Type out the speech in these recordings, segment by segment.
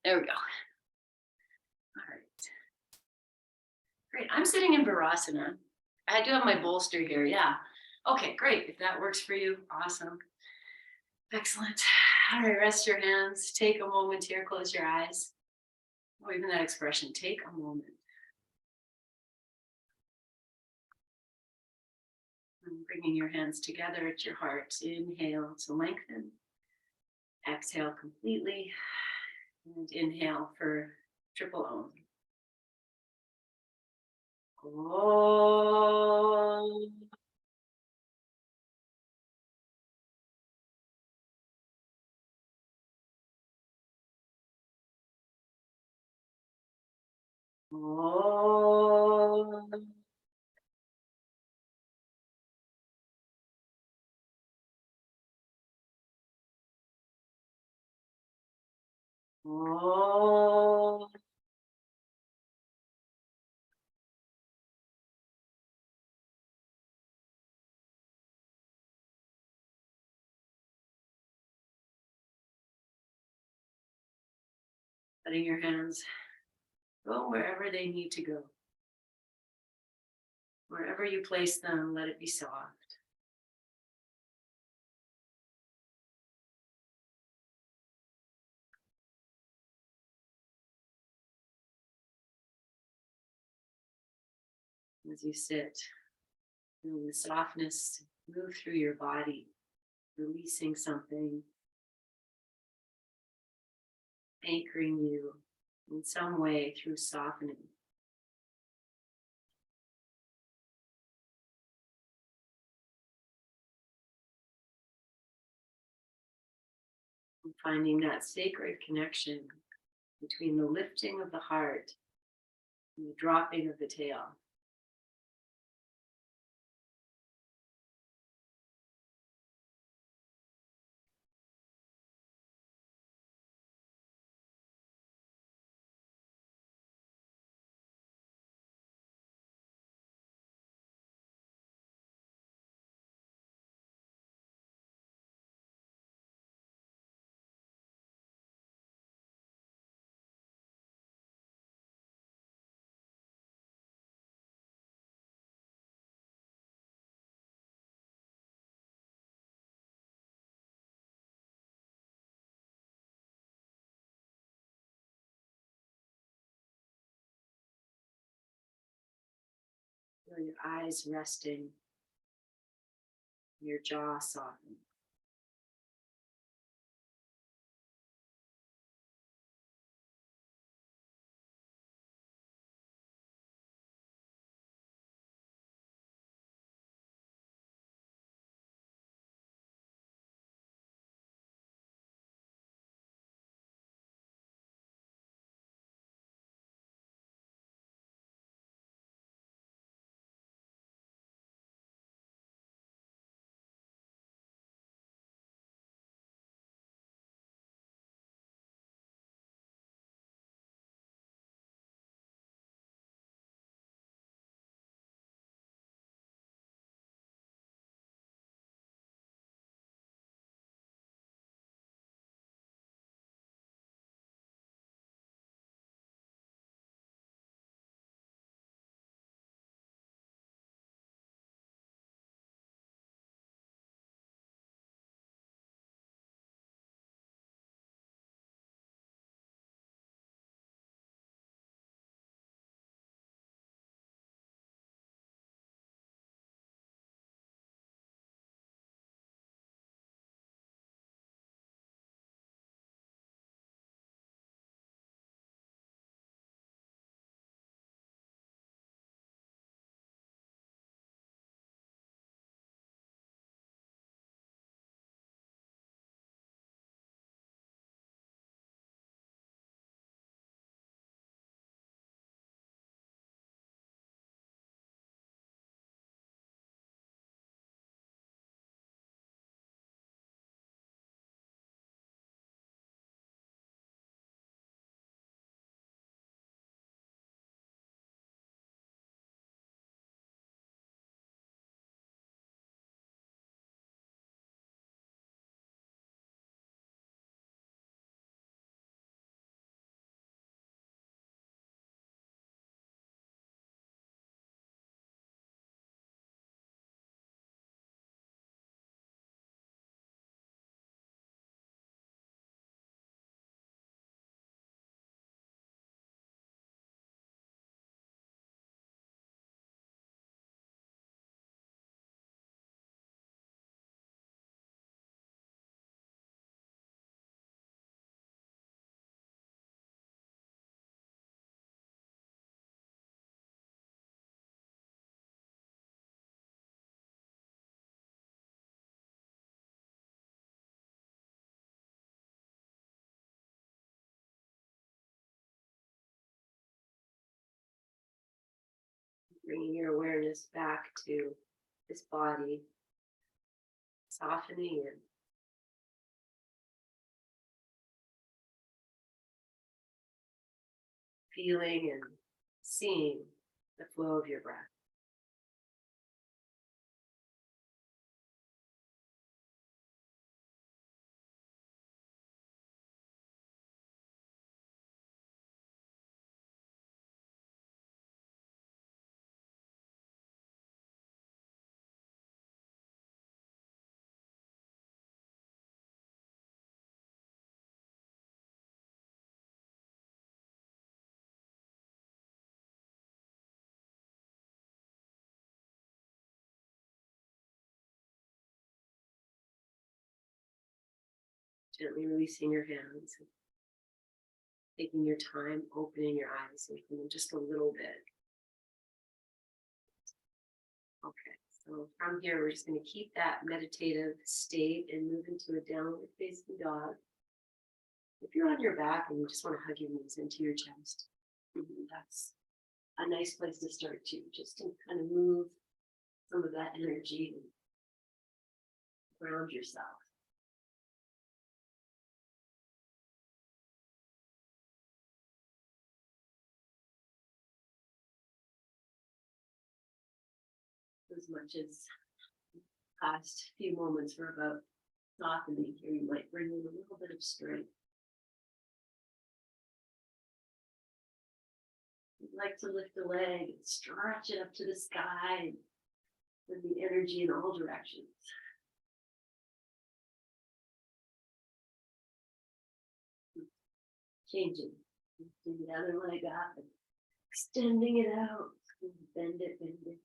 There we go. All right. Great. I'm sitting in Virasana. I do have my bolster here. Yeah. Okay, great. If that works for you, awesome. Excellent. All right, rest your hands. Take a moment here. Close your eyes. Or even that expression, take a moment. And bringing your hands together at your heart. Inhale to lengthen. Exhale completely. And inhale for triple Om. Om. Om. Om. Letting your hands go wherever they need to go. Wherever you place them, let it be soft. As you sit, feeling the softness move through your body, releasing something, anchoring you in some way through softening. And finding that sacred connection between the lifting of the heart and the dropping of the tail. Feel your eyes resting, your jaw softening. Bringing your awareness back to this body, softening in. Feeling and seeing the flow of your breath. Gently releasing your hands, taking your time, opening your eyes, opening them just a little bit. Okay, so from here, we're just going to keep that meditative state and move into a downward facing dog. If you're on your back and you just want to hug your knees into your chest, that's a nice place to start too, just to kind of move some of that energy and ground yourself. As much as the past few moments were about softening, here you might bring in a little bit of strength. You'd like to lift a leg and stretch it up to the sky and send the energy in all directions. Changing, lifting the other leg up and extending it out. Bend it, bend it.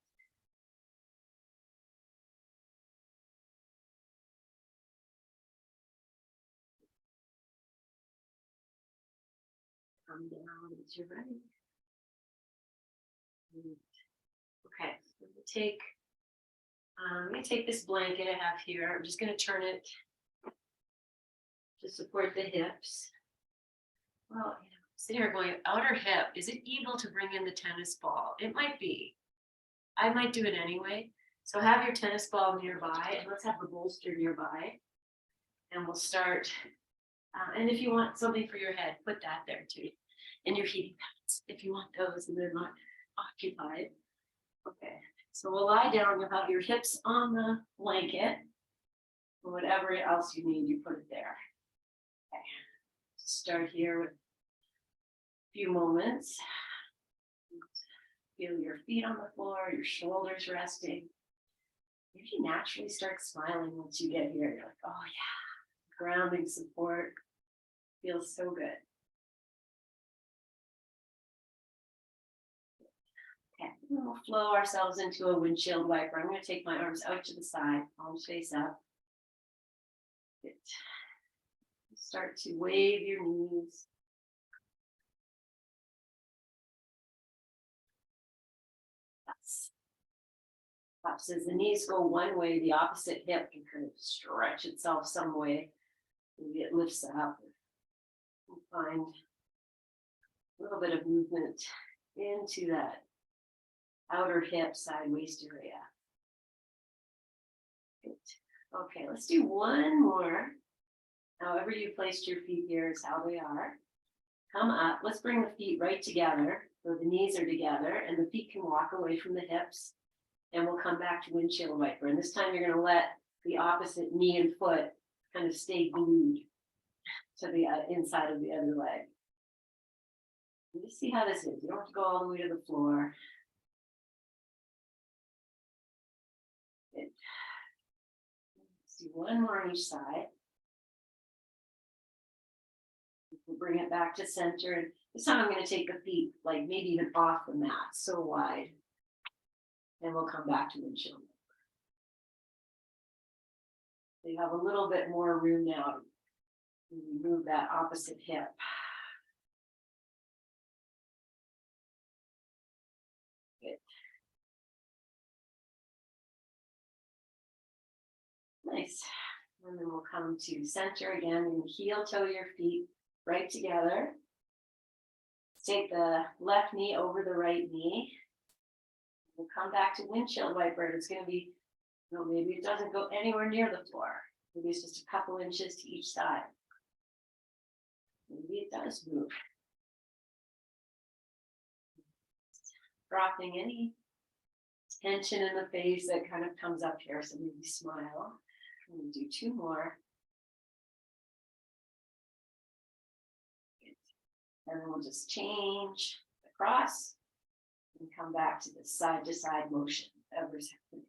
Come down as you're ready. Okay, so I'm going to take this blanket I have here. I'm just going to turn it to support the hips. Well, sitting here going, outer hip, is it evil to bring in the tennis ball? It might be. I might do it anyway. So have your tennis ball nearby, and let's have the bolster nearby. And we'll start. And if you want something for your head, put that there too. And your heating pads, if you want those and they're not occupied. Okay, so we'll lie down. You'll have your hips on the blanket. Whatever else you need, you put it there. Okay, start here with a few moments. Feel your feet on the floor, your shoulders resting. You naturally start smiling once you get here. You're like, oh yeah, grounding support feels so good. Okay, and we'll flow ourselves into a windshield wiper. I'm going to take my arms out to the side, palms face up. Good. Start to wave your knees. Perhaps as the knees go one way, the opposite hip can kind of stretch itself some way. Maybe it lifts up. And find a little bit of movement into that outer hip, side waist area. Good. Okay, let's do one more. However you placed your feet here is how they are. Come up. Let's bring the feet right together. So the knees are together and the feet can walk away from the hips. And we'll come back to windshield wiper. And this time you're going to let the opposite knee and foot kind of stay glued to the inside of the other leg. And just see how this is. You don't have to go all the way to the floor. Good. Let's do one more on each side. We'll bring it back to center. And this time I'm going to take the feet like maybe even off the mat, so wide. And we'll come back to windshield. So you have a little bit more room now to move that opposite hip. Good. Nice. And then we'll come to center again and heel toe your feet right together. Take the left knee over the right knee. We'll come back to windshield wiper. It's going to be, maybe it doesn't go anywhere near the floor. Maybe it's just a couple inches to each side. Maybe it does move. Dropping any tension in the face that kind of comes up here. So maybe smile. I'm going to do 2 more. And then we'll just change across and come back to the side-to-side motion. Whatever's happening.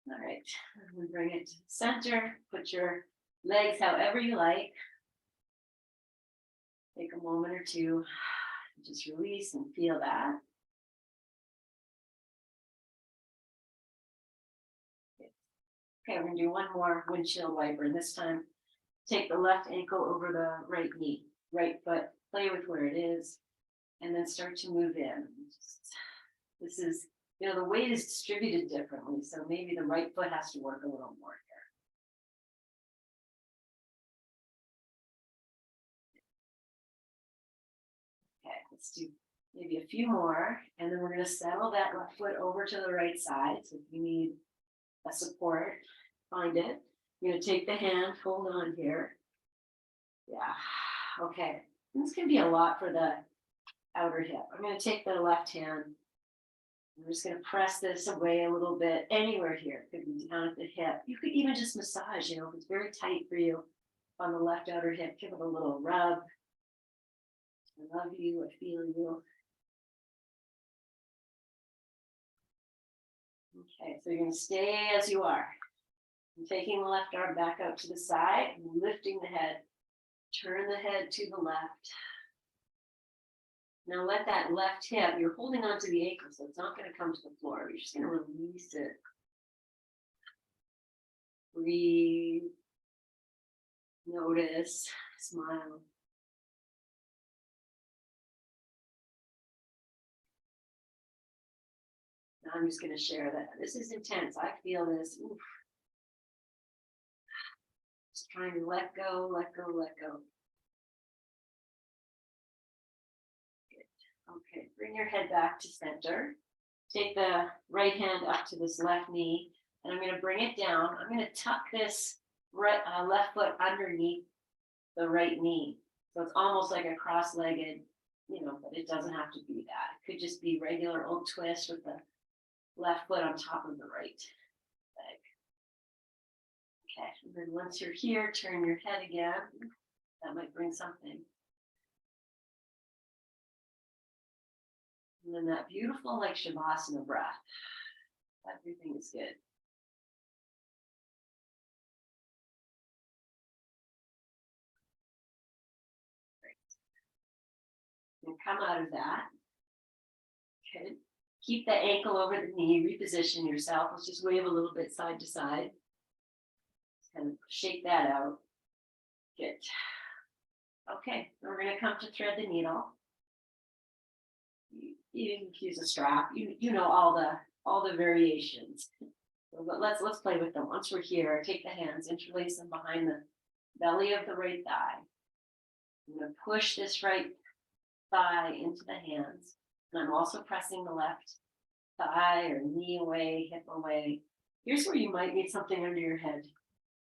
All right, we bring it to the center. Put your legs however you like. Take a moment or two, just release and feel that. Okay, we're gonna do 1 more windshield wiper, and this time take the left ankle over the right knee, right foot, play with where it is, and then start to move in. This is, the weight is distributed differently, so maybe the right foot has to work a little more here. Okay, let's do maybe a few more, and then we're going to settle that left foot over to the right side. So if you need a support, find it. You're going to take the hand, hold on here. Yeah, okay. This can be a lot for the outer hip. I'm going to take the left hand. I'm just going to press this away a little bit, anywhere here. It could be down at the hip. You could even just massage, if it's very tight for you on the left outer hip, give it a little rub. I love you, I feel you. Okay, so you're going to stay as you are. I'm taking the left arm back out to the side and lifting the head. Turn the head to the left. Now let that left hip, you're holding onto the ankle, so it's not going to come to the floor. You're just going to release it. Breathe. Notice. Smile. Now I'm just going to share that. This is intense. I feel this. Oof. Just trying to let go, let go, let go. Okay, bring your head back to center. Take the right hand up to this left knee, and I'm going to bring it down. I'm going to tuck this left foot underneath the right knee. So it's almost like a cross-legged, but it doesn't have to be that. It could just be regular old twist with the left foot on top of the right leg. Okay, and then once you're here, turn your head again. That might bring something. And then that beautiful, like Shavasana breath. Everything is good. Great. And come out of that. Good. Keep the ankle over the knee, reposition yourself. Let's just wave a little bit side to side. Just kind of shake that out. Good. Okay, we're going to come to thread the needle. You can use a strap. You know all the variations. But let's play with them. Once we're here, take the hands, interlace them behind the belly of the right thigh. I'm going to push this right thigh into the hands. And I'm also pressing the left thigh or knee away, hip away. Here's where you might need something under your head.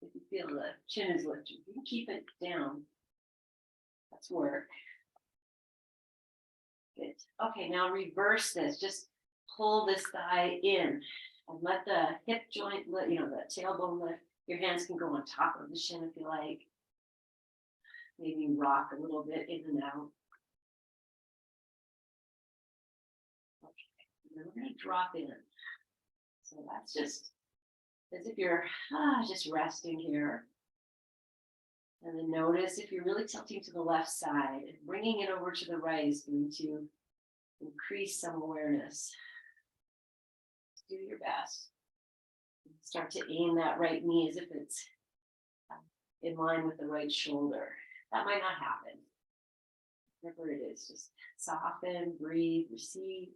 If you feel the chin is lifted, you can keep it down. That's work. Good. Okay, now reverse this. Just pull this thigh in and let the hip joint, the tailbone lift. Your hands can go on top of the shin if you like. Maybe rock a little bit in and out. Okay, and then we're going to drop in. So that's just as if you're just resting here. And then notice if you're really tilting to the left side, and bringing it over to the right is going to increase some awareness. Do your best. Start to aim that right knee as if it's in line with the right shoulder. That might not happen. Whatever it is, just soften, breathe, receive.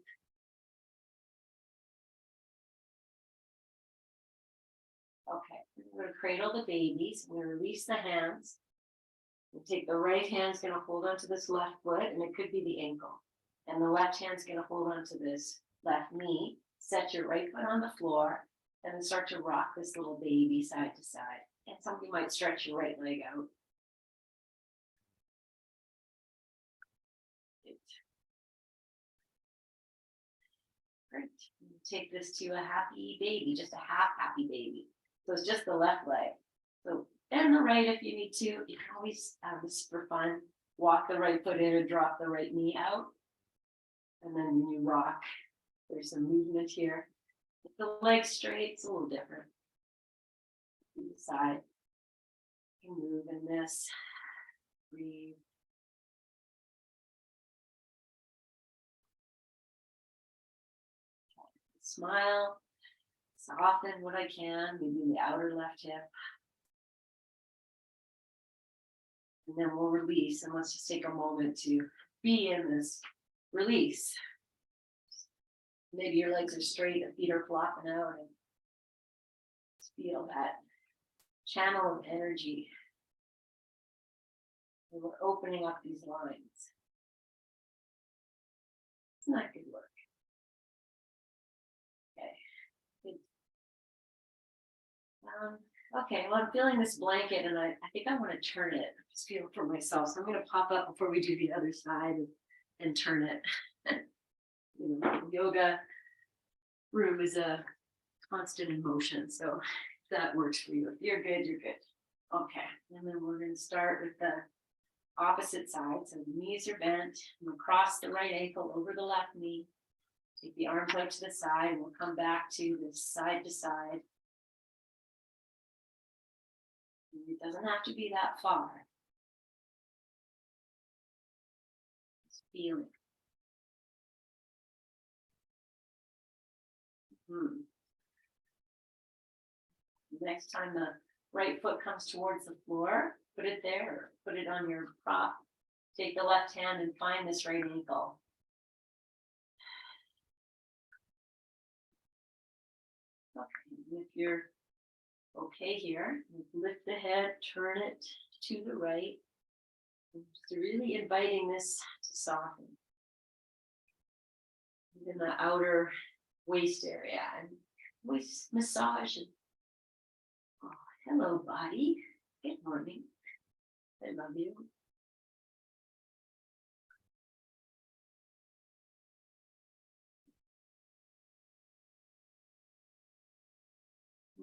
Okay, We're going to cradle the babies. We're going to release the hands. We'll take the right hand's going to hold onto this left foot, and it could be the ankle. And the left hand's going to hold onto this left knee. Set your right foot on the floor, and then start to rock this little baby side to side. And somebody might stretch your right leg out. Great. Take this to a happy baby, just a half happy baby. So it's just the left leg. So bend the right if you need to. You can always, this is for fun, walk the right foot in or drop the right knee out. And then when you rock, there's some movement here. If the leg's straight, it's a little different. To the side. You can move in this. Breathe. Smile. Soften what I can, maybe the outer left hip. And then we'll release, and let's just take a moment to be in this release. Maybe your legs are straight, the feet are flopping out, and just feel that channel of energy. And we're opening up these lines. It's not good work. Okay. Good. Okay, well, I'm feeling this blanket, and I think I want to turn it. I just feel it for myself. So I'm going to pop up before we do the other side and turn it. You know, yoga room is a constant in motion. So if that works for you. If you're good, you're good. Okay, and then we're going to start with the opposite side. So the knees are bent. We'll cross the right ankle over the left knee. Take the arms out to the side, and we'll come back to the side to side. It doesn't have to be that far. Just feeling. Next time the right foot comes towards the floor, put it there, put it on your prop. Take the left hand and find this right ankle. Okay, if you're okay here, lift the head, turn it to the right. Just really inviting this to soften. In the outer waist area, and waist massage. And, oh, hello, body. Good morning. I love you.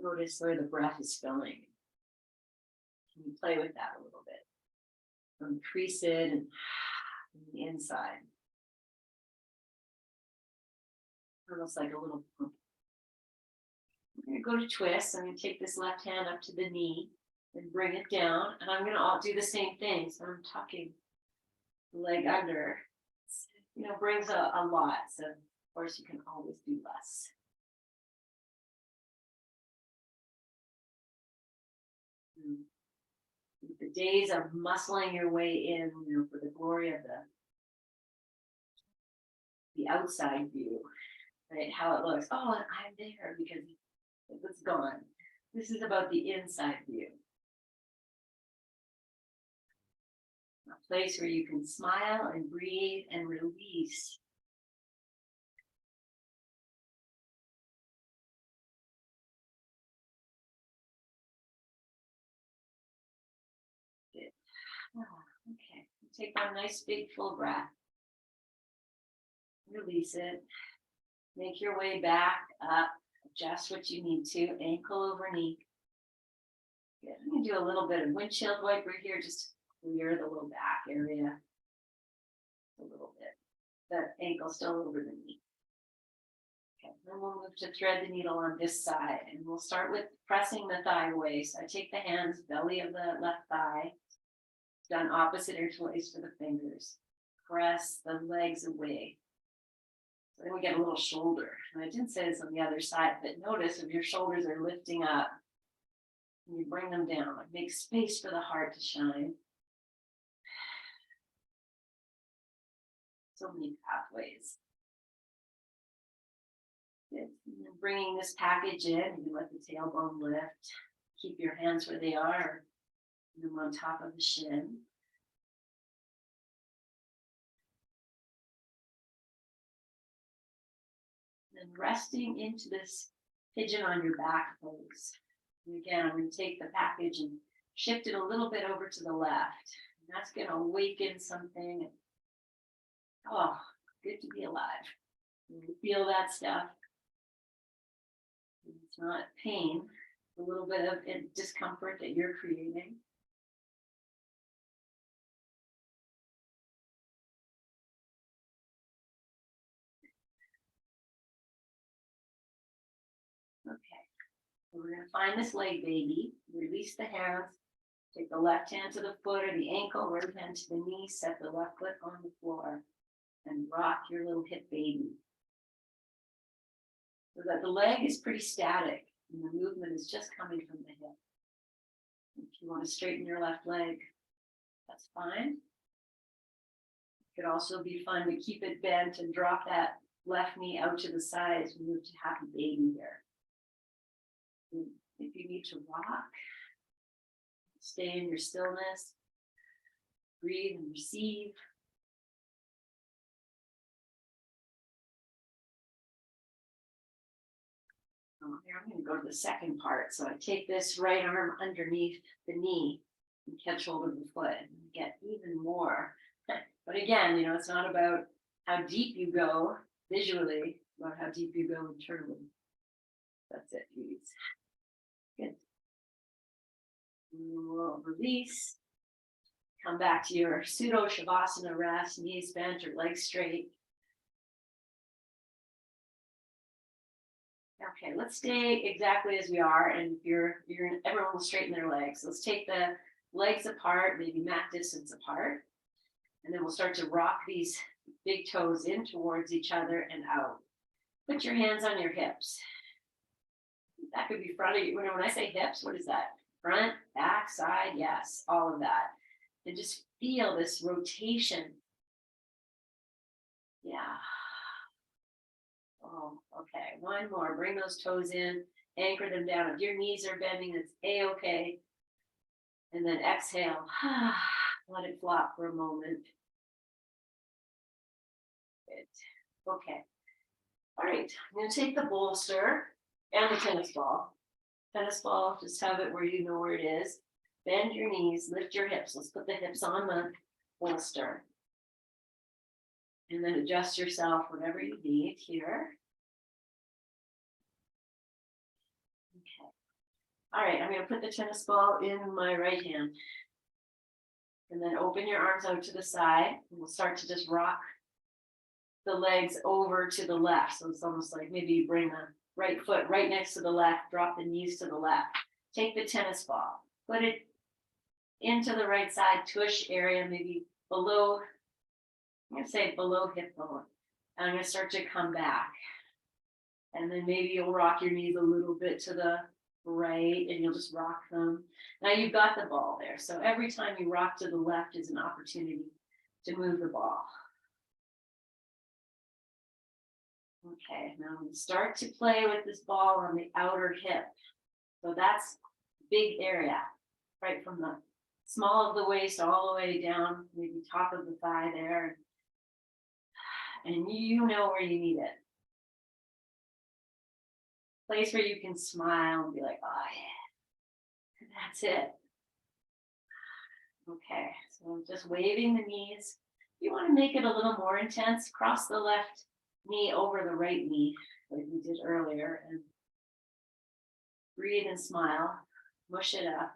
Notice where the breath is filling. Can you play with that a little bit? Increase it and the inside. Almost like a little pump. I'm going to go to twist. I'm going to take this left hand up to the knee and bring it down. And I'm going to do the same thing. So I'm tucking the leg under. You know, brings a lot. So, of course, you can always do less. The days of muscling your way in, you know, for the glory of the outside view, right? How it looks. Oh, I'm there because it's gone. This is about the inside view. A place where you can smile and breathe and release. Good. Oh, okay. Take one nice big full breath. Release it. Make your way back up. Adjust what you need to. Ankle over knee. Good. I'm going to do a little bit of windshield wiper here, just to clear the little back area. A little bit. That ankle still over the knee. Okay, then we'll move to thread the needle on this side, and we'll start with pressing the thigh away. So I take the hands, belly of the left thigh, done opposite interlace for the fingers. Press the legs away. So then we get a little shoulder. And I didn't say this on the other side, but notice if your shoulders are lifting up, and you bring them down. Make space for the heart to shine. So many pathways. Good. And then bringing this package in, you let the tailbone lift. keep your hands where they are, and them on top of the shin. And resting into this pigeon on your back pose. And again, I'm going to take the package and shift it a little bit over to the left. And that's going to awaken something. Oh, good to be alive. You feel that stuff. It's not pain, a little bit of discomfort that you're creating. Okay, so we're going to find this leg baby, release the hands, take the left hand to the foot or the ankle, right hand to the knee, set the left foot on the floor, and rock your little hip baby. So that the leg is pretty static and the movement is just coming from the hip. If you want to straighten your left leg, that's fine. It could also be fun to keep it bent and drop that left knee out to the side as we move to happy baby here. And if you need to rock, stay in your stillness, breathe and receive. Here I'm going to go to the second part. So I take this right arm underneath the knee and catch hold of the foot and get even more. But again, you know, it's not about how deep you go visually, about how deep you go internally. That's it, beauties. Good. We'll release. Come back to your pseudo shavasana rest, knees bent or legs straight. Okay, let's stay exactly as we are, and everyone will straighten their legs. Let's take the legs apart, maybe mat distance apart, and then we'll start to rock these big toes in towards each other and out. Put your hands on your hips. That could be front of you. When I say hips, what is that? Front, back, side, yes, all of that. And just feel this rotation. Yeah. Oh, okay. One more. Bring those toes in, anchor them down. If your knees are bending, it's a-okay. And then exhale. Let it flop for a moment. Good. Okay. All right. I'm going to take the bolster and the tennis ball. Tennis ball, just have it where you know where it is. Bend your knees, lift your hips. Let's put the hips on the bolster. And then adjust yourself whenever you need here. Okay. All right, I'm going to put the tennis ball in my right hand. And then open your arms out to the side. And we'll start to just rock the legs over to the left. So it's almost like maybe you bring the right foot right next to the left, drop the knees to the left. Take the tennis ball, put it into the right side tush area, maybe below, I'm going to say below hip bone. And I'm going to start to come back. And then maybe you'll rock your knees a little bit to the right and you'll just rock them. Now you've got the ball there. So every time you rock to the left is an opportunity to move the ball. Okay, now I'm going to start to play with this ball on the outer hip. So that's big area, right from the small of the waist all the way down, maybe top of the thigh there. And you know where you need it. Place where you can smile and be like, oh yeah, that's it. Okay, so I'm just waving the knees. If you want to make it a little more intense, cross the left knee over the right knee, like we did earlier, and breathe and smile, mush it up.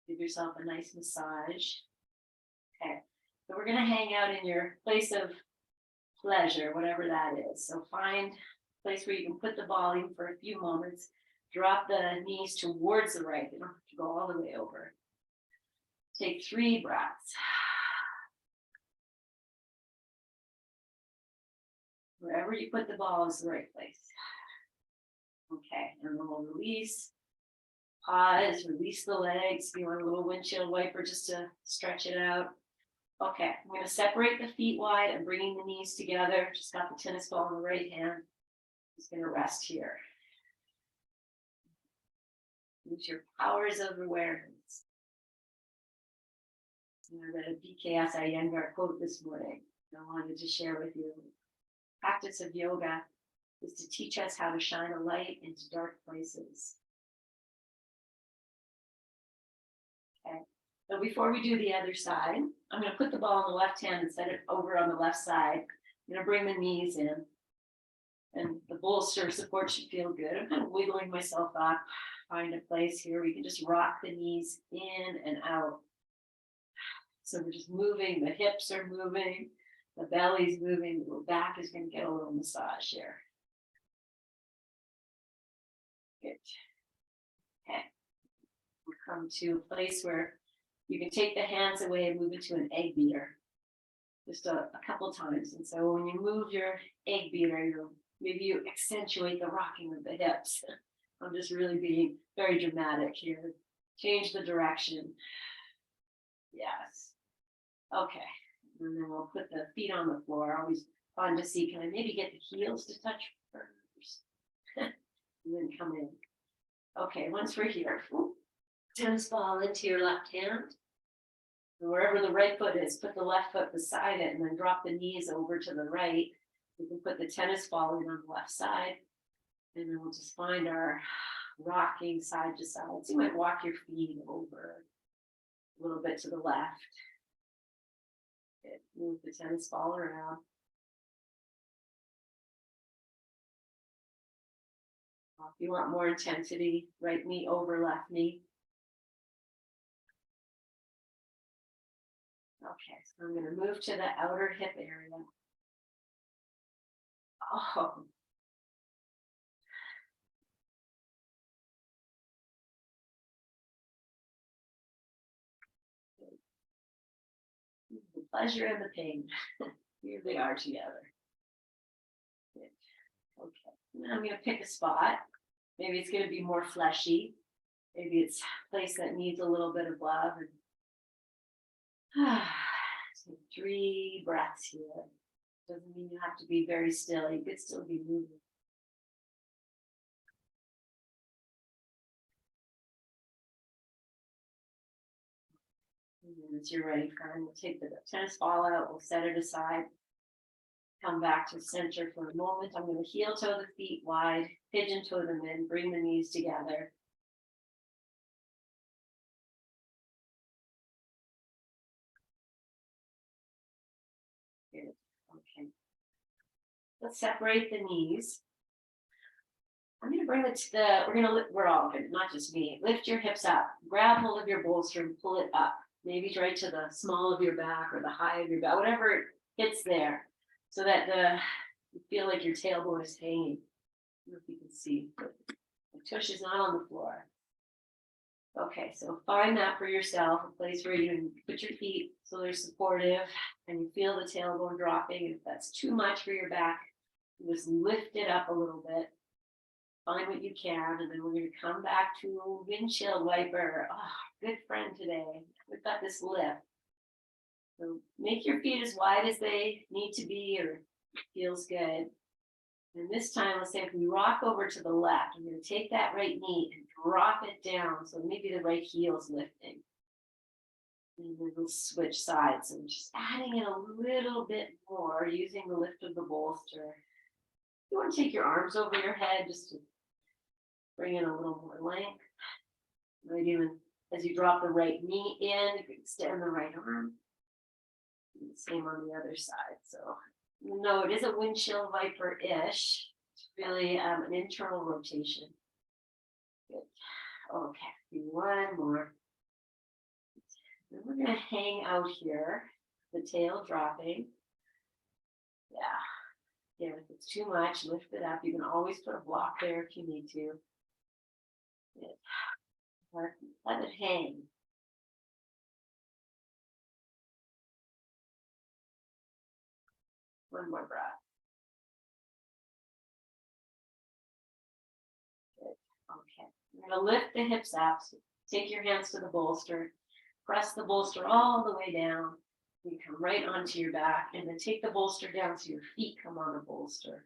Give yourself a nice massage. Okay, so we're going to hang out in your place of pleasure, whatever that is. So find a place where you can put the ball in for a few moments. Drop the knees towards the right. They don't have to go all the way over. Take 3 breaths. Wherever you put the ball is the right place. Okay, and then we'll release. Pause, release the legs. You want a little windshield wiper just to stretch it out. Okay, I'm going to separate the feet wide and bringing the knees together. Just got the tennis ball in the right hand. Just going to rest here. Use your powers of awareness. I read a BKS Iyengar quote this morning. I wanted to share with you. Practice of yoga is to teach us how to shine a light into dark places. Okay. So before we do the other side, I'm going to put the ball in the left hand and set it over on the left side. I'm going to bring the knees in. And the bolster support should feel good. I'm kind of wiggling myself up. Find a place here. We can just rock the knees in and out. So we're just moving. The hips are moving. The belly's moving. The back is going to get a little massage here. Good. Okay. We'll come to a place where you can take the hands away and move into an egg beater. Just a couple times. And so when you move your egg beater, maybe you accentuate the rocking of the hips. I'm just really being very dramatic here. Change the direction. Yes. Okay. And then we'll put the feet on the floor. Always fun to see. Can I maybe get the heels to touch first? And then come in. Okay, once we're here, tennis ball into your left hand. And wherever the right foot is, put the left foot beside it and then drop the knees over to the right. We can put the tennis ball in on the left side. And then we'll just find our rocking side to side. So you might walk your feet over a little bit to the left. Good. Move the tennis ball around. If you want more intensity, right knee over left knee. Okay, so I'm going to move to the outer hip area. Oh. The pleasure and the pain. Here they are together. Good. Okay, now I'm going to pick a spot. Maybe it's going to be more fleshy. Maybe it's a place that needs a little bit of love. And, so 3 breaths here. Doesn't mean you have to be very still. You could still be moving. And then as you're ready, friend, we'll take the tennis ball out. We'll set it aside. Come back to center for a moment. I'm going to heel toe the feet wide, pigeon toe them in, bring the knees together. Good. Okay. Let's separate the knees. I'm going to bring it to we're all good, not just me. Lift your hips up, grab hold of your bolster and pull it up. Maybe right to the small of your back or the high of your back, whatever hits there, so that you feel like your tailbone is hanging. I don't know if you can see, but the tush is not on the floor. Okay, so find that for yourself, a place where you can put your feet so they're supportive and you feel the tailbone dropping. If that's too much for your back, just lift it up a little bit. Find what you can, and then we're going to come back to windshield wiper. Oh, good friend today. We've got this lift. So make your feet as wide as they need to be, or feels good. And this time, let's say if we rock over to the left, I'm going to take that right knee and drop it down. So maybe the right heel is lifting. And then we'll switch sides. So just adding in a little bit more using the lift of the bolster. You want to take your arms over your head just to bring in a little more length. Right, even as you drop the right knee in, you can extend the right arm. And the same on the other side. So, no, it is a windshield viper-ish. It's really an internal rotation. Good. Okay, one more. Then we're going to hang out here, the tail dropping. Yeah. Yeah, if it's too much, lift it up. You can always put a block there if you need to. Good. Let it hang. One more breath. Good. Okay. We're going to lift the hips up. So take your hands to the bolster. Press the bolster all the way down. You come right onto your back, and then take the bolster down so your feet come on the bolster.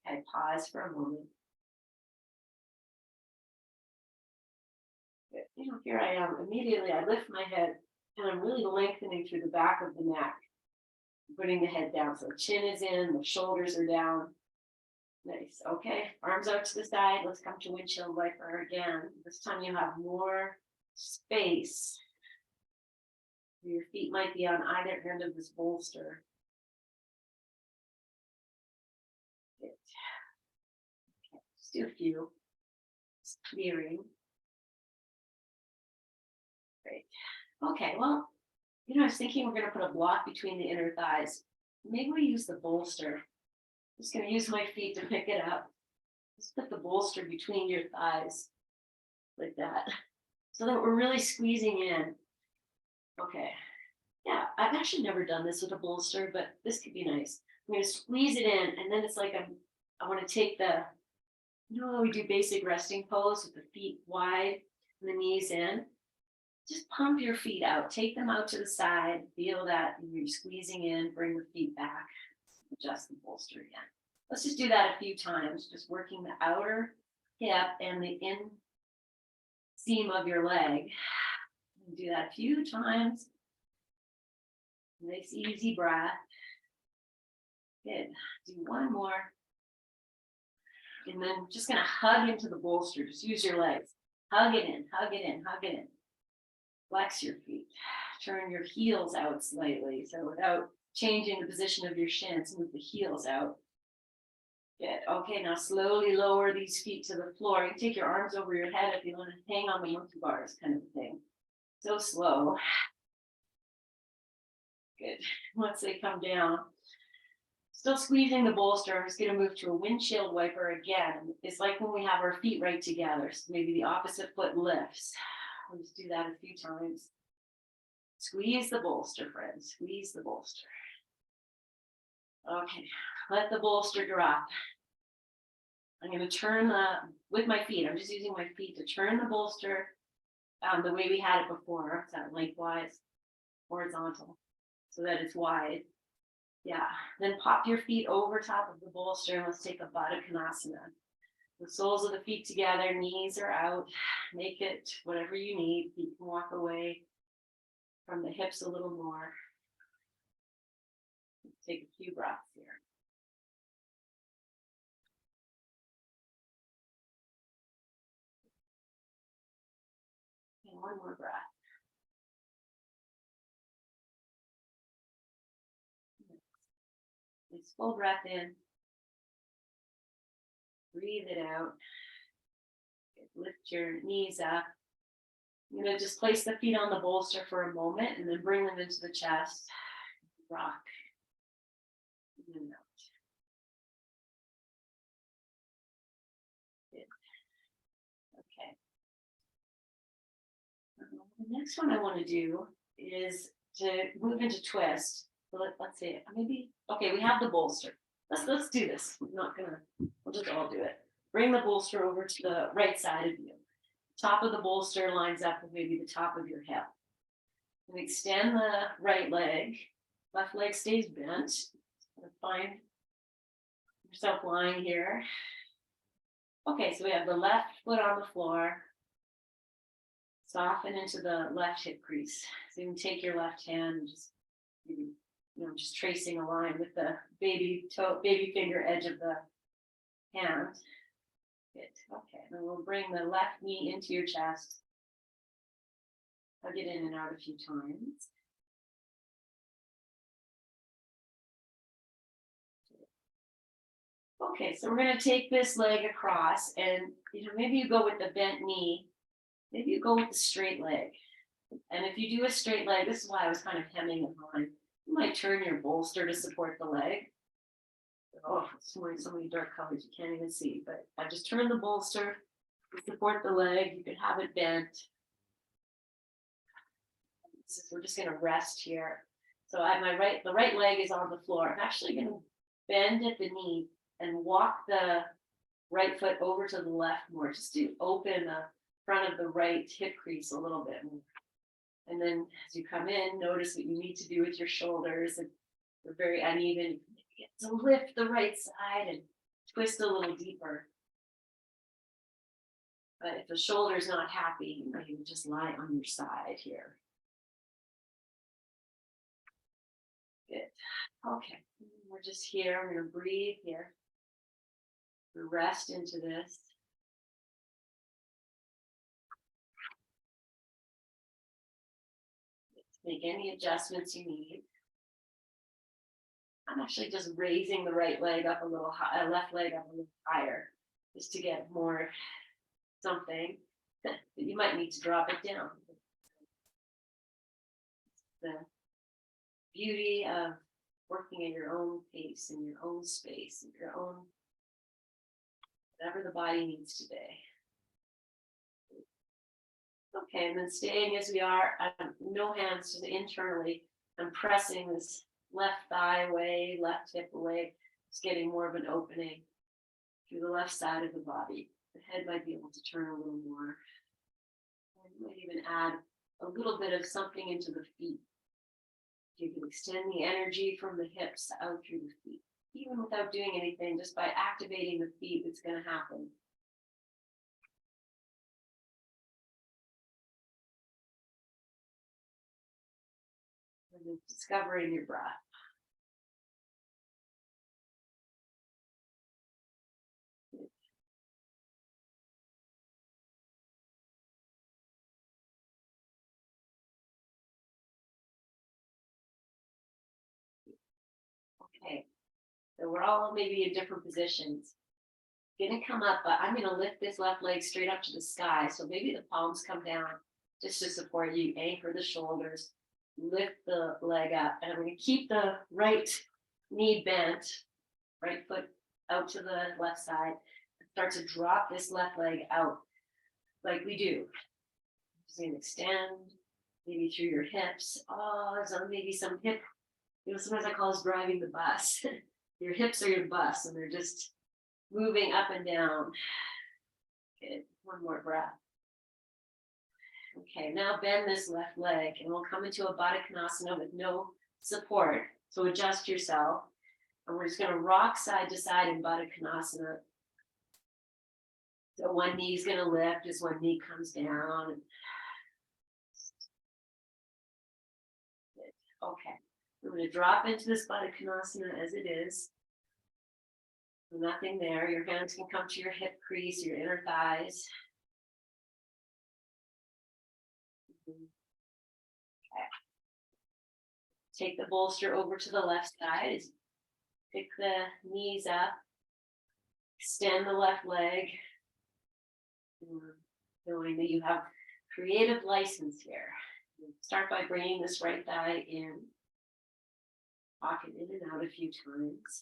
Okay, pause for a moment. Here I am. Immediately, I lift my head and I'm really lengthening through the back of the neck, putting the head down. So chin is in, the shoulders are down. Nice. Okay. Arms out to the side. Let's come to windshield wiper again. This time you have more space. Your feet might be on either end of this bolster. Good. Okay. Just do a few. Just clearing. Great. Okay. Well, I was thinking we're going to put a block between the inner thighs. Maybe we use the bolster. I'm just going to use my feet to pick it up. Just put the bolster between your thighs like that, so that we're really squeezing in. Okay. Yeah, I've actually never done this with a bolster, but this could be nice. I'm going to squeeze it in, and then it's like I want to take how we do basic resting pose with the feet wide and the knees in. Just pump your feet out. Take them out to the side. Feel that you're squeezing in. Bring the feet back. Adjust the bolster again. Let's just do that a few times. Just working the outer hip and the inseam of your leg. Do that a few times. Nice, easy breath. Good. Do one more. And then just going to hug into the bolster. Just use your legs. Hug it in, hug it in, hug it in. Flex your feet. Turn your heels out slightly. So without changing the position of your shins, move the heels out. Good. Okay, now slowly lower these feet to the floor. You can take your arms over your head if you want to hang on the monkey bars kind of thing. So slow. Good. Once they come down, still squeezing the bolster. I'm just going to move to a windshield wiper again. It's like when we have our feet right together. So maybe the opposite foot lifts. I'll just do that a few times. Squeeze the bolster, friends. Squeeze the bolster. Okay, let the bolster drop. I'm going to turn with my feet. I'm just using my feet to turn the bolster the way we had it before. It's that lengthwise, horizontal, so that it's wide. Yeah. Then pop your feet over top of the bolster and let's take a Baddha Konasana. The soles of the feet together, knees are out. Make it whatever you need. You can walk away from the hips a little more. Let's take a few breaths here. And one more breath. Nice full breath in. Breathe it out. Lift your knees up. I'm going to just place the feet on the bolster for a moment and then bring them into the chest. Rock. And out. Good. Okay. The next one I want to do is to move into twist. So let's see, maybe, okay, we have the bolster. Let's do this. I'm not gonna, we'll just all do it. Bring the bolster over to the right side of you. Top of the bolster lines up with maybe the top of your hip. And extend the right leg. Left leg stays bent. Find yourself lying here. Okay, so we have the left foot on the floor. Soften into the left hip crease. So you can take your left hand and just, just tracing a line with the baby finger edge of the hand. Good. Okay, then we'll bring the left knee into your chest. Hug it in and out a few times. Okay, so we're going to take this leg across, and maybe you go with the bent knee. Maybe you go with the straight leg. And if you do a straight leg, this is why I was kind of hemming and hawing. You might turn your bolster to support the leg. Oh, it's wearing so many dark colors you can't even see. But I just turn the bolster to support the leg. You could have it bent. We're just going to rest here. So the right leg is on the floor. I'm actually going to bend at the knee and walk the right foot over to the left more, just to open the front of the right hip crease a little bit more. And then as you come in, notice what you need to do with your shoulders. If they're very uneven, you get to lift the right side and twist a little deeper. But if the shoulder's not happy, you can just lie on your side here. Good. Okay, we're just here. I'm going to breathe here. Rest into this. Make any adjustments you need. I'm actually just raising the right leg up a little high, left leg up a little higher, just to get more something that you might need to drop it down. The beauty of working at your own pace, in your own space, in your own, whatever the body needs today. Okay, and then staying as we are, no hands, just internally. I'm pressing this left thigh away, left hip away. It's getting more of an opening through the left side of the body. The head might be able to turn a little more. And you might even add a little bit of something into the feet. You can extend the energy from the hips out through the feet. Even without doing anything, just by activating the feet, it's going to happen. And then discovering your breath. Okay, so we're all maybe in different positions. Gonna come up, but I'm gonna lift this left leg straight up to the sky. So maybe the palms come down just to support you. Anchor the shoulders, lift the leg up, and I'm gonna keep the right knee bent, right foot out to the left side. Start to drop this left leg out like we do. Just gonna extend, maybe through your hips. Oh, there's maybe some hip, sometimes I call this driving the bus. Your hips are your bus, and they're just moving up and down. Good. One more breath. Okay, now bend this left leg, and we'll come into a Baddha Konasana with no support. So adjust yourself. And we're just going to rock side to side in Baddha Konasana. So one knee is going to lift as one knee comes down. Okay, we're going to drop into this Baddha Konasana as it is. Nothing there. Your hands can come to your hip crease, your inner thighs. Okay. Take the bolster over to the left side. Pick the knees up. Extend the left leg. Knowing that you have creative license here. Start by bringing this right thigh in. Walk it in and out a few times.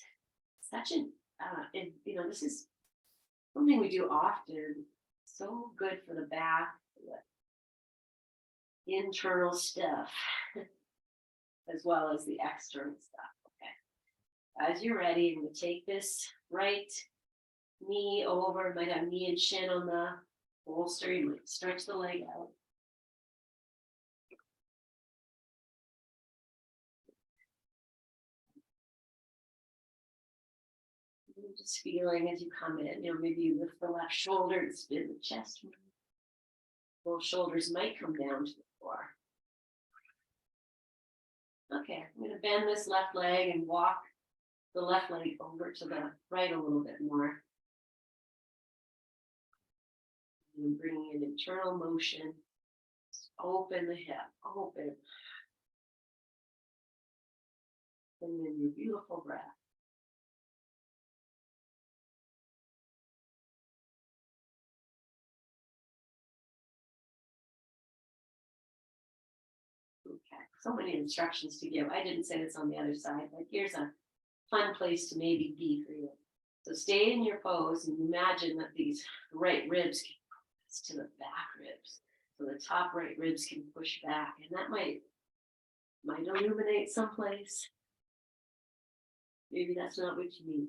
Such an and this is something we do often. So good for the back, the internal stuff, as well as the external stuff. Okay. As you're ready, I'm going to take this right knee over. Might have knee and shin on the bolster. You might stretch the leg out. Just feeling as you come in, maybe you lift the left shoulder and spin the chest. Both shoulders might come down to the floor. Okay, I'm going to bend this left leg and walk the left leg over to the right a little bit more. And bringing in internal motion. Just open the hip, open. And then your beautiful breath. Okay, so many instructions to give. I didn't say this on the other side, but here's a fun place to maybe be for you. So stay in your pose and imagine that these right ribs can push to the back ribs. So the top right ribs can push back, and that might illuminate someplace. Maybe that's not what you need.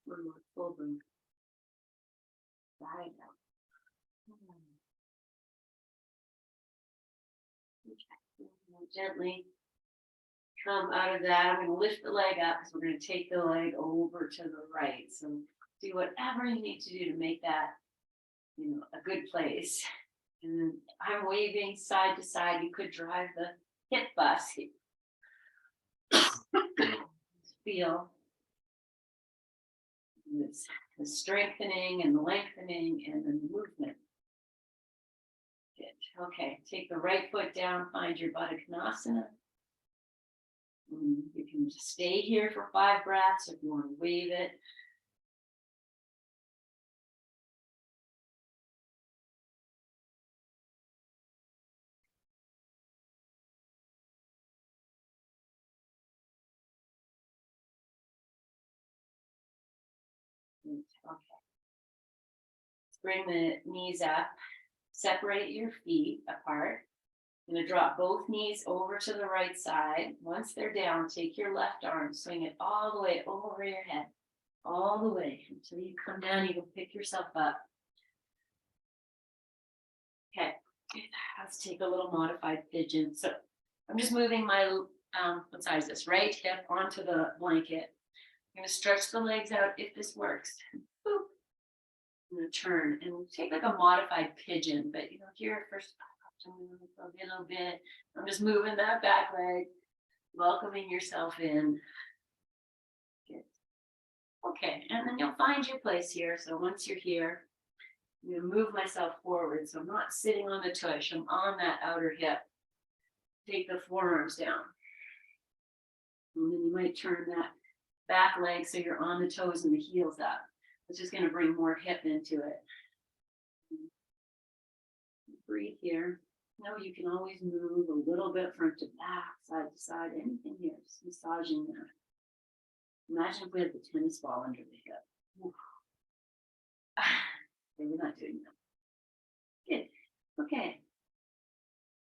One more full breath. Side out. Okay. Gently come out of that. I'm going to lift the leg up because we're going to take the leg over to the right. So do whatever you need to do to make that, a good place. And then I'm waving side to side. You could drive the hip bus. Feel this, the strengthening and the lengthening and the movement. Good. Okay, take the right foot down, find your Baddha Konasana. You can stay here for 5 breaths if you want to wave it. Okay. Let's bring the knees up. Separate your feet apart. I'm going to drop both knees over to the right side. Once they're down, take your left arm, swing it all the way over your head, all the way until you come down. You can pick yourself up. Okay, let's take a little modified pigeon. So I'm just moving my, what size is this? Right hip onto the blanket. I'm going to stretch the legs out if this works. Boop. I'm going to turn and take like a modified pigeon, but here first, a little bit. I'm just moving that back leg, welcoming yourself in. Good. Okay, and then you'll find your place here. So once you're here, I'm going to move myself forward. So I'm not sitting on the tush. I'm on that outer hip. Take the forearms down. And then you might turn that back leg so you're on the toes and the heels up. It's just going to bring more hip into it. Breathe here. Now you can always move a little bit front to back, side to side, anything here, just massaging that. Imagine if we had the tennis ball under the hip. Okay, we're not doing that. Good. Okay.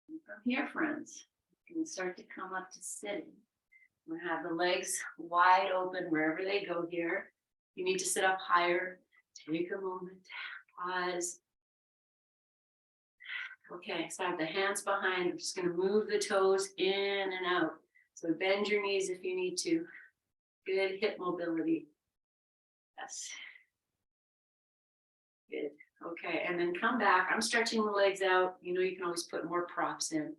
And from here, friends, you can start to come up to sitting. We're going to have the legs wide open wherever they go here. You need to sit up higher. Take a moment, pause. Okay, so I have the hands behind. I'm just going to move the toes in and out. So bend your knees if you need to. Good hip mobility. Yes. Good. Okay, and then come back. I'm stretching the legs out. You can always put more props in.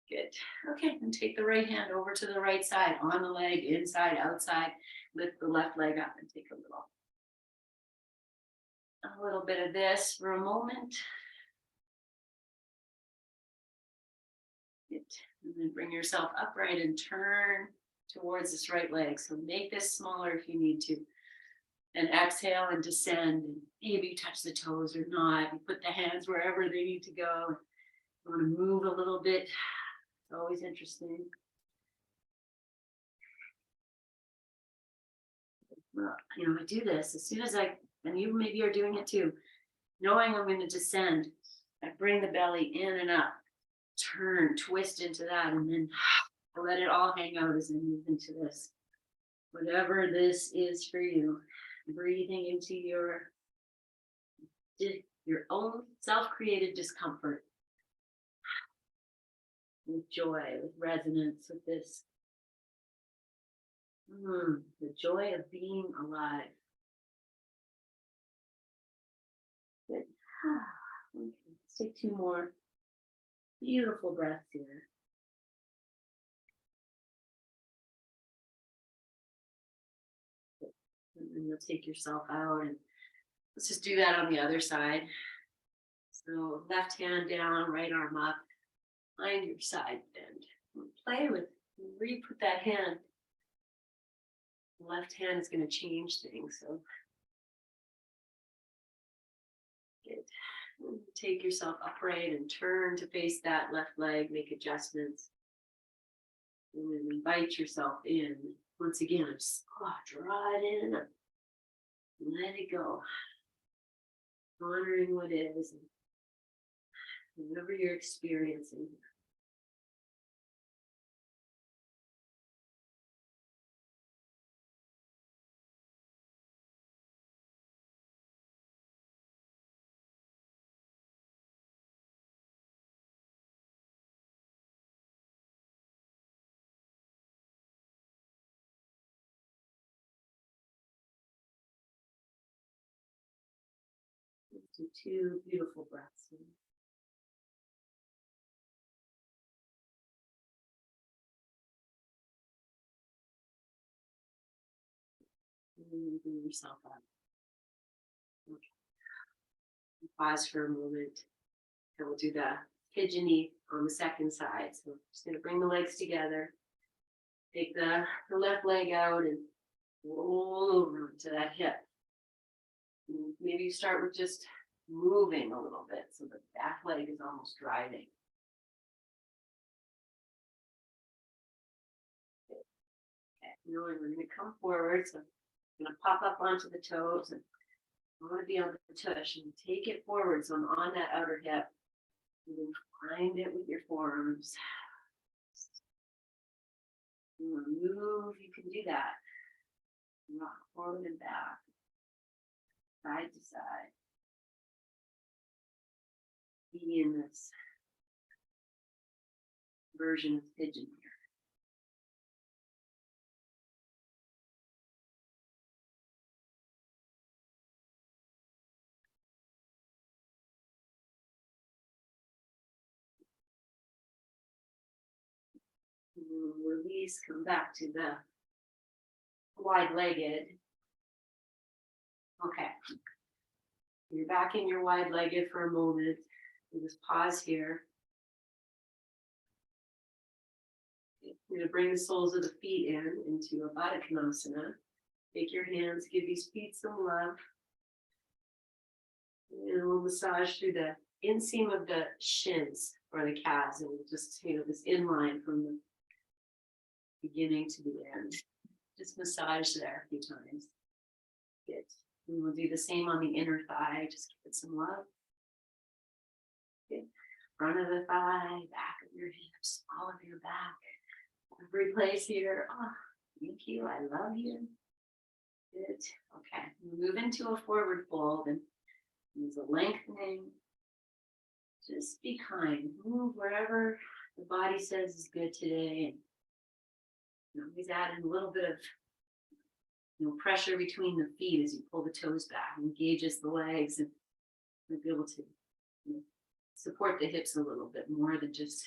Good. Okay, and take the right hand over to the right side, on the leg, inside, outside. Lift the left leg up and take a little bit of this for a moment. Good. And then bring yourself upright and turn towards this right leg. So make this smaller if you need to. And exhale and descend. And maybe you touch the toes or not. You put the hands wherever they need to go. You want to move a little bit. It's always interesting. Well, I do this as soon as and you maybe are doing it too, knowing I'm going to descend, I bring the belly in and up, turn, twist into that, and then I let it all hang out as I move into this. Whatever this is for you, breathing into your own self-created discomfort with joy, with resonance, with this. The joy of being alive. Good. Okay, let's take 2 more beautiful breaths here. And then you'll take yourself out, and let's just do that on the other side. So left hand down, right arm up, find your side bend. Play with, re-put that hand. The left hand is going to change things. So good. Take yourself upright and turn to face that left leg, make adjustments. And then invite yourself in. Once again, just draw it in and let it go. Honoring what is, and whatever you're experiencing. Do 2 beautiful breaths. And bring yourself up. Okay. Pause for a moment. And we'll do the pigeony on the second side. So I'm just going to bring the legs together. Take the left leg out and roll over to that hip. And maybe you start with just moving a little bit so the back leg is almost driving. Okay, now we're going to come forward. So I'm going to pop up onto the toes and I want to be on the tush and take it forward. So I'm on that outer hip. And then find it with your forearms. You want to move, you can do that. Rock forward and back, side to side. Be in this version of pigeon here. Release, come back to the wide-legged. Okay. You're back in your wide-legged for a moment. You just pause here. You're going to bring the soles of the feet into a Baddha Konasana. Take your hands, give these feet some love. And we'll massage through the inseam of the shins or the calves. And we'll just, this inline from the beginning to the end. Just massage there a few times. Good. And we'll do the same on the inner thigh. Just give it some love. Good. Front of the thigh, back of your hips, all of your back. Every place here. Oh, thank you. I love you. Good. Okay. Move into a forward fold and use a lengthening. Just be kind. Move wherever the body says is good today. And always add in a little bit of pressure between the feet as you pull the toes back, engages the legs, and you'll be able to support the hips a little bit more than just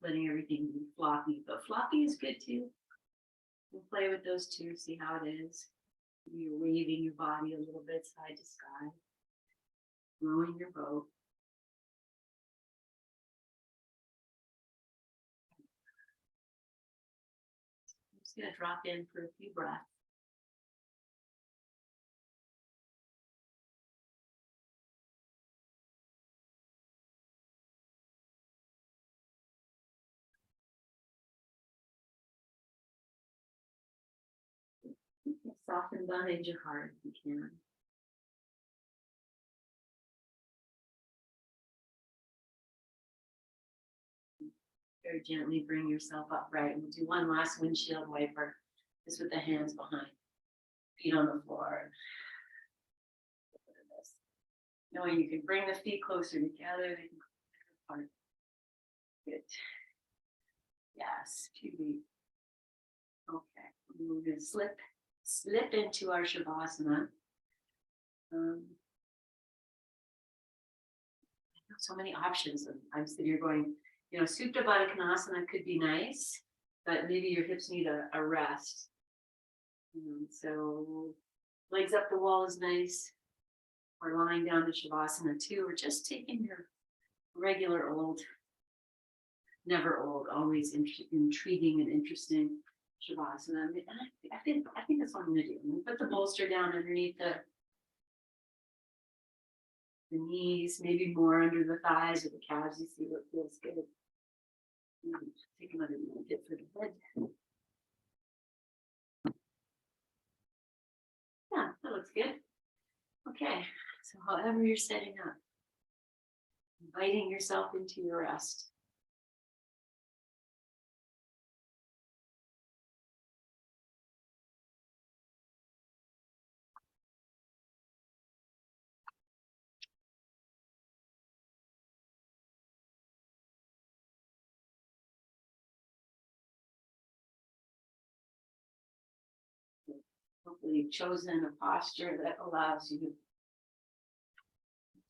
letting everything be floppy. But floppy is good too. We'll play with those too, see how it is. You're waving your body a little bit side to side, rowing your boat. I'm just going to drop in for a few breaths. Soften behind your heart if you can. Very gently bring yourself upright. And we'll do one last windshield wiper, just with the hands behind, feet on the floor. Knowing you can bring the feet closer together, they can go apart. Good. Yes, 2 deep. Okay, we're going to slip into our Shavasana. So many options. I'm sitting here going, Supta Baddha Konasana could be nice, but maybe your hips need a rest. So legs up the wall is nice. Or lying down to Shavasana too, or just taking your regular old, never old, always intriguing and interesting Shavasana. I think that's what I'm going to do. I'm going to put the bolster down underneath the knees, maybe more under the thighs or the calves. You see what feels good. Take another bit for the head. Yeah, that looks good. Okay, so however you're setting up, inviting yourself into your rest. Hopefully you've chosen a posture that allows you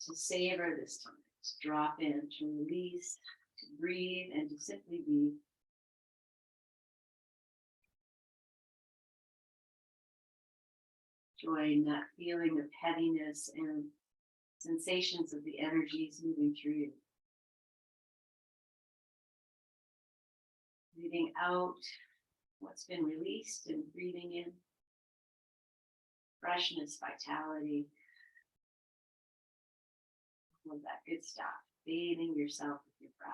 to savor this time, to drop in, to release, to breathe, and to simply be. Join that feeling of heaviness and sensations of the energies moving through you. Breathing out what's been released and breathing in freshness, vitality, all of that good stuff. Bathing yourself with your breath.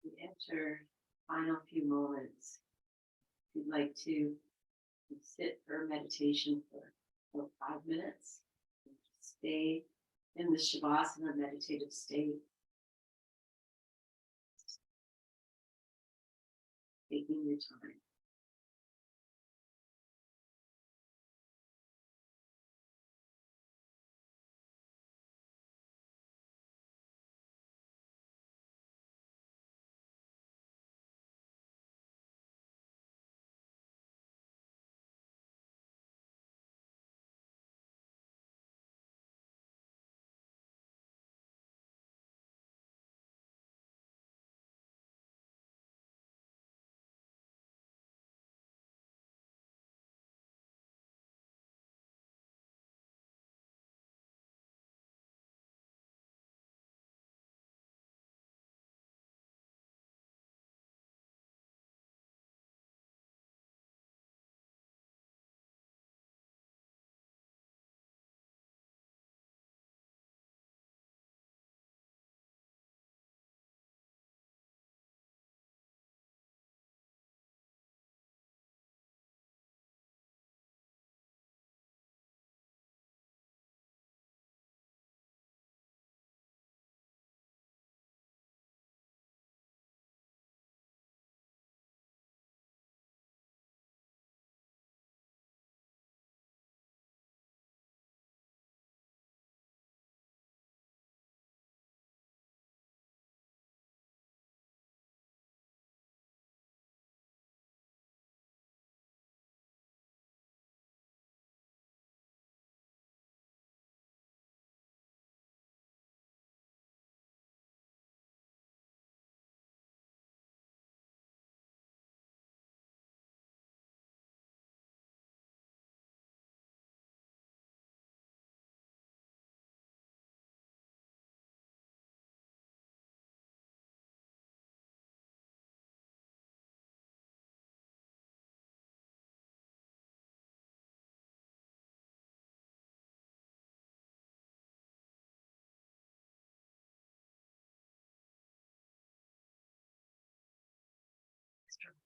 We enter final few moments. If you'd like to sit for meditation for about 5 minutes, stay in the Shavasana meditative state, taking your time.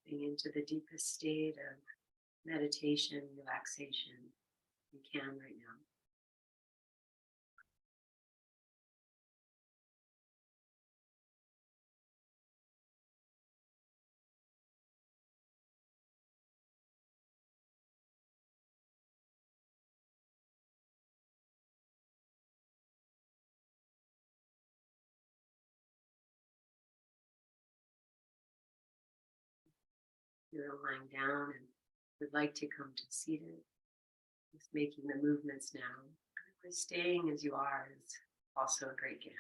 Dropping into the deepest state of meditation, relaxation you can right now. You're lying down and would like to come to seated, just making the movements now. Staying as you are is also a great gift.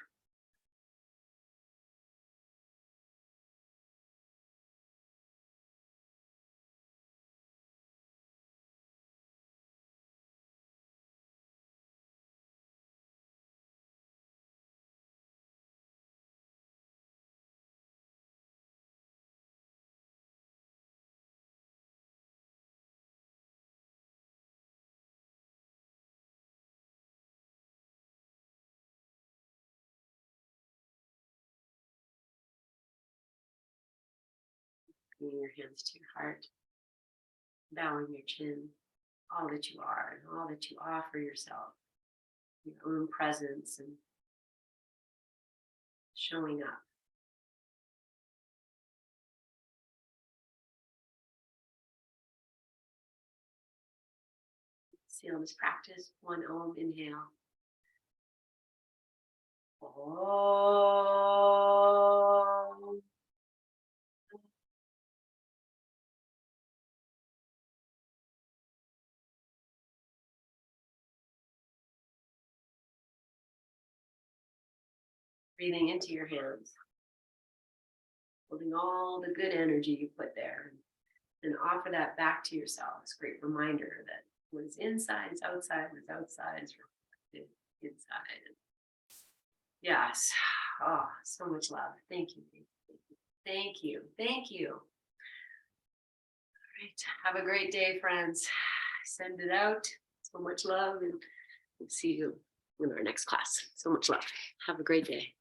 Bringing your hands to your heart, bowing your chin, all that you are and all that you offer yourself, your own presence and showing up. Seal this practice. One Om, inhale. Om. Breathing into your hands, holding all the good energy you put there, and offer that back to yourself. It's a great reminder that what is inside is outside, what's outside is reflected inside. Yes. Oh, so much love. Thank you. Thank you. Thank you. All right. Have a great day, friends. Send it out. So much love, and we'll see you in our next class. So much love. Have a great day.